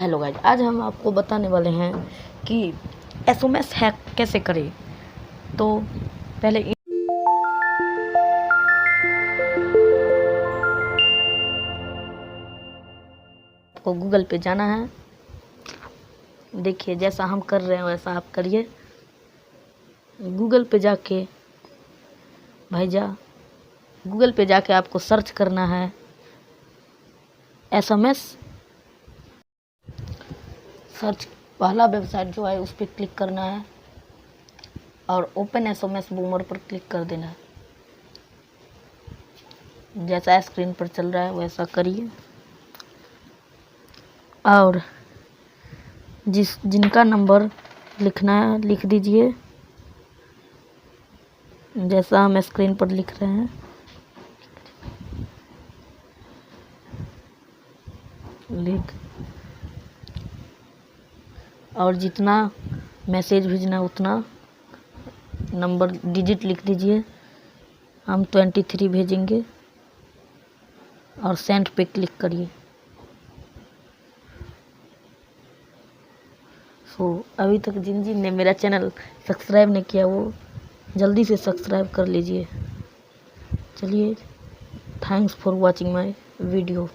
Hello guys, आज हम आपको बताने वाले हैं कि एसएमएस हैक कैसे करें। तो पहले आपको गूगल पे जाना है। देखिए, जैसा हम कर रहे हैं वैसा आप करिए। गूगल पे जाके गूगल पे जाके आपको सर्च करना है एसएमएस। सर्च पहला वेबसाइट जो है उस पर क्लिक करना है और ओपन एसएमएस बूमर पर क्लिक कर देना है। जैसा स्क्रीन पर चल रहा है वैसा करिए और जिनका नंबर लिखना है लिख दीजिए, जैसा हम स्क्रीन पर लिख रहे हैं। और जितना मैसेज भेजना उतना नंबर डिजिट लिख दीजिए। हम 23 भेजेंगे और सेंड पे क्लिक करिए। अभी तक जिन ने मेरा चैनल सब्सक्राइब नहीं किया वो जल्दी से सब्सक्राइब कर लीजिए। चलिए, thanks for watching my video.